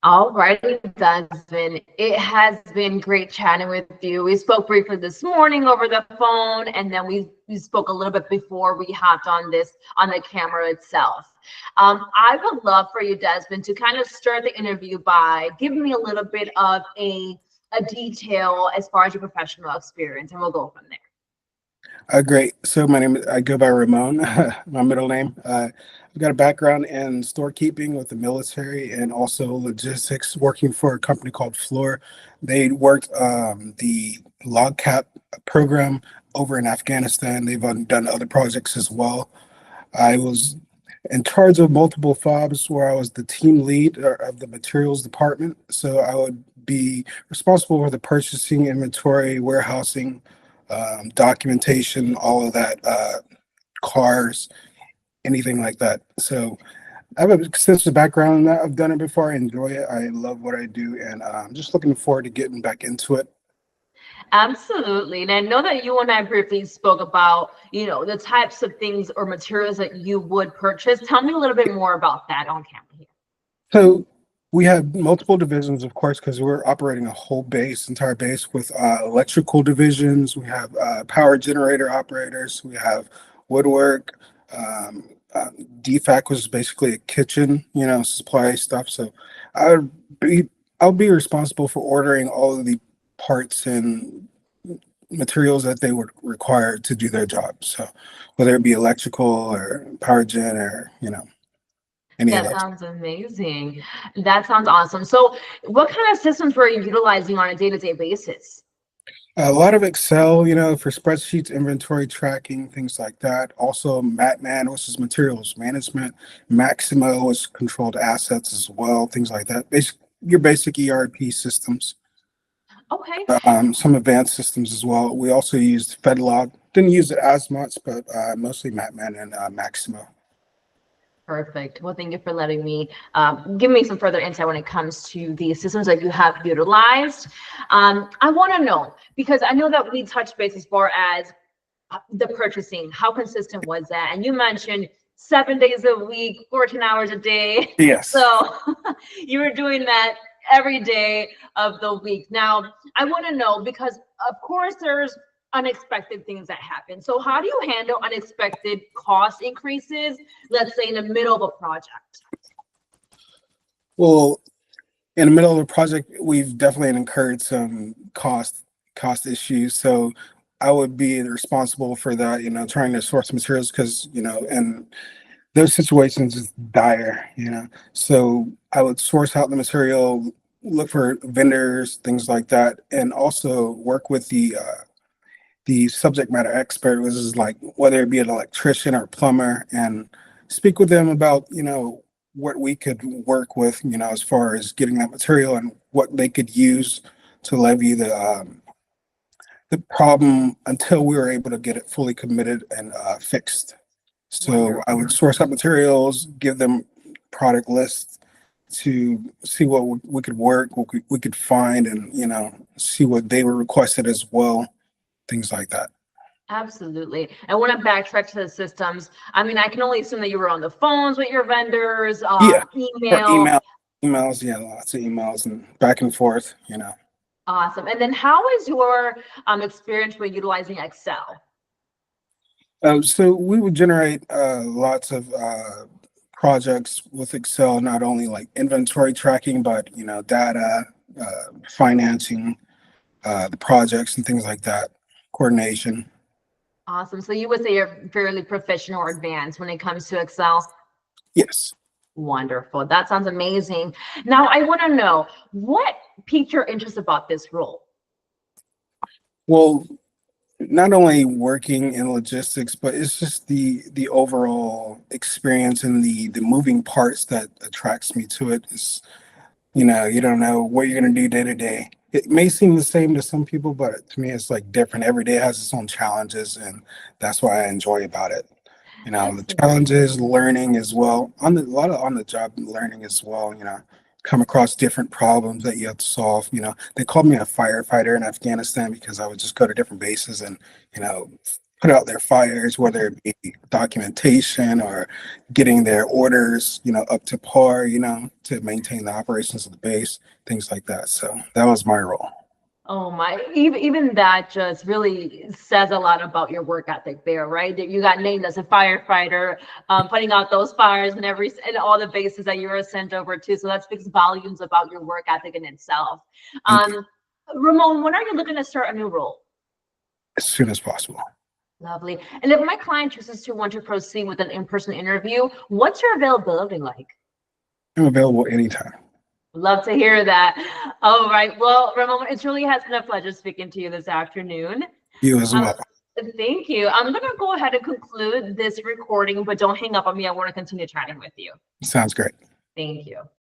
All righty, Desmond. It has been great chatting with you. We spoke briefly this morning over the phone, and then we spoke a little bit before we hopped on this on the camera itself. I would love for you, Desmond, to kind of start the interview by giving me a little bit of a detail as far as your professional experience, and we'll go from there. Great. So my name, I go by Ramon, my middle name. I've got a background in storekeeping with the military and also logistics, working for a company called Floor. They worked the log cap program over in Afghanistan. They've done other projects as well. I was in charge of multiple FOBs where I was the team lead of the materials department. So I would be responsible for the purchasing, inventory, warehousing, documentation, all of that, cars, anything like that. So I have an extensive background in that. I've done it before. I enjoy it. I love what I do, and I'm just looking forward to getting back into it. Absolutely. And I know that you and I briefly spoke about, the types of things or materials that you would purchase. Tell me a little bit more about that on camera here. So we have multiple divisions, of course, because we're operating a whole base, entire base with electrical divisions. We have power generator operators. We have woodwork. Um, DFAC was basically a kitchen, supply stuff. So I would be, I'll be responsible for ordering all of the parts and materials that they would require to do their job. So whether it be electrical or power gen or, any of That those. sounds amazing. That sounds awesome. So, what kind of systems were you utilizing on a day-to-day basis? A lot of Excel, for spreadsheets, inventory tracking, things like that. Also, MatMan, which is materials management. Maximo is controlled assets as well, things like that. Your basic ERP systems. Okay. Some advanced systems as well. We also used FedLog. Didn't use it as much, but mostly MatMan and Maximo. Perfect. Well, thank you for letting me give me some further insight when it comes to the systems that you have utilized. I want to know because I know that we touched base as far as the purchasing. How consistent was that? And you mentioned 7 days a week, 14 hours a day. Yes. So you were doing that every day of the week. Now, I want to know because, of course, there's unexpected things that happen. So, how do you handle unexpected cost increases, let's say in the middle of a project? Well, in the middle of a project, we've definitely incurred some cost issues. So I would be responsible for that, trying to source materials because, and those situations is dire, So I would source out the material, look for vendors, things like that, and also work with the subject matter expert, which is like whether it be an electrician or plumber, and speak with them about, what we could work with, as far as getting that material and what they could use to levy the problem until we were able to get it fully committed and fixed. So I would Wonderful. source out materials, give them product lists to see what we could work, what we could find, and see what they were requested as well, things like that. Absolutely. I want to backtrack to the systems. I mean, I can only assume that you were on the phones with your vendors, Yeah, or email. emails, yeah, lots of emails and back and forth. Awesome. And then how is your experience with utilizing Excel? So we would generate lots of projects with Excel, not only like inventory tracking, but data, financing, the projects and things like that, coordination. Awesome. So you would say you're fairly proficient or advanced when it comes to Excel? Yes. Wonderful. That sounds amazing. Now, I want to know what piqued your interest about this role? Well, not only working in logistics, but it's just the overall experience and the moving parts that attracts me to it. Is you don't know what you're gonna do day to day. It may seem the same to some people, but to me, it's like different. Every day has its own challenges, and that's what I enjoy about it. The Absolutely. challenges, learning as well, a lot of on the job learning as well. Come across different problems that you have to solve. They called me a firefighter in Afghanistan because I would just go to different bases and you know put out their fires, whether it be documentation or getting their orders, up to par, to maintain the operations of the base, things like that. So that was my role. Oh my, even that just really says a lot about your work ethic there, right? That you got named as a firefighter, putting out those fires and all the bases that you were sent over to. So that speaks volumes about your work ethic in itself. Ramon, when are you looking to start a new role? As soon as possible. Lovely. And if my client chooses to want to proceed with an in-person interview, what's your availability like? I'm available anytime. Love to hear that. All right. Well, Ramon, it truly has been a pleasure speaking to you this afternoon. You as well. Thank you. I'm going to go ahead and conclude this recording, but don't hang up on me. I want to continue chatting with you. Sounds great. Thank you.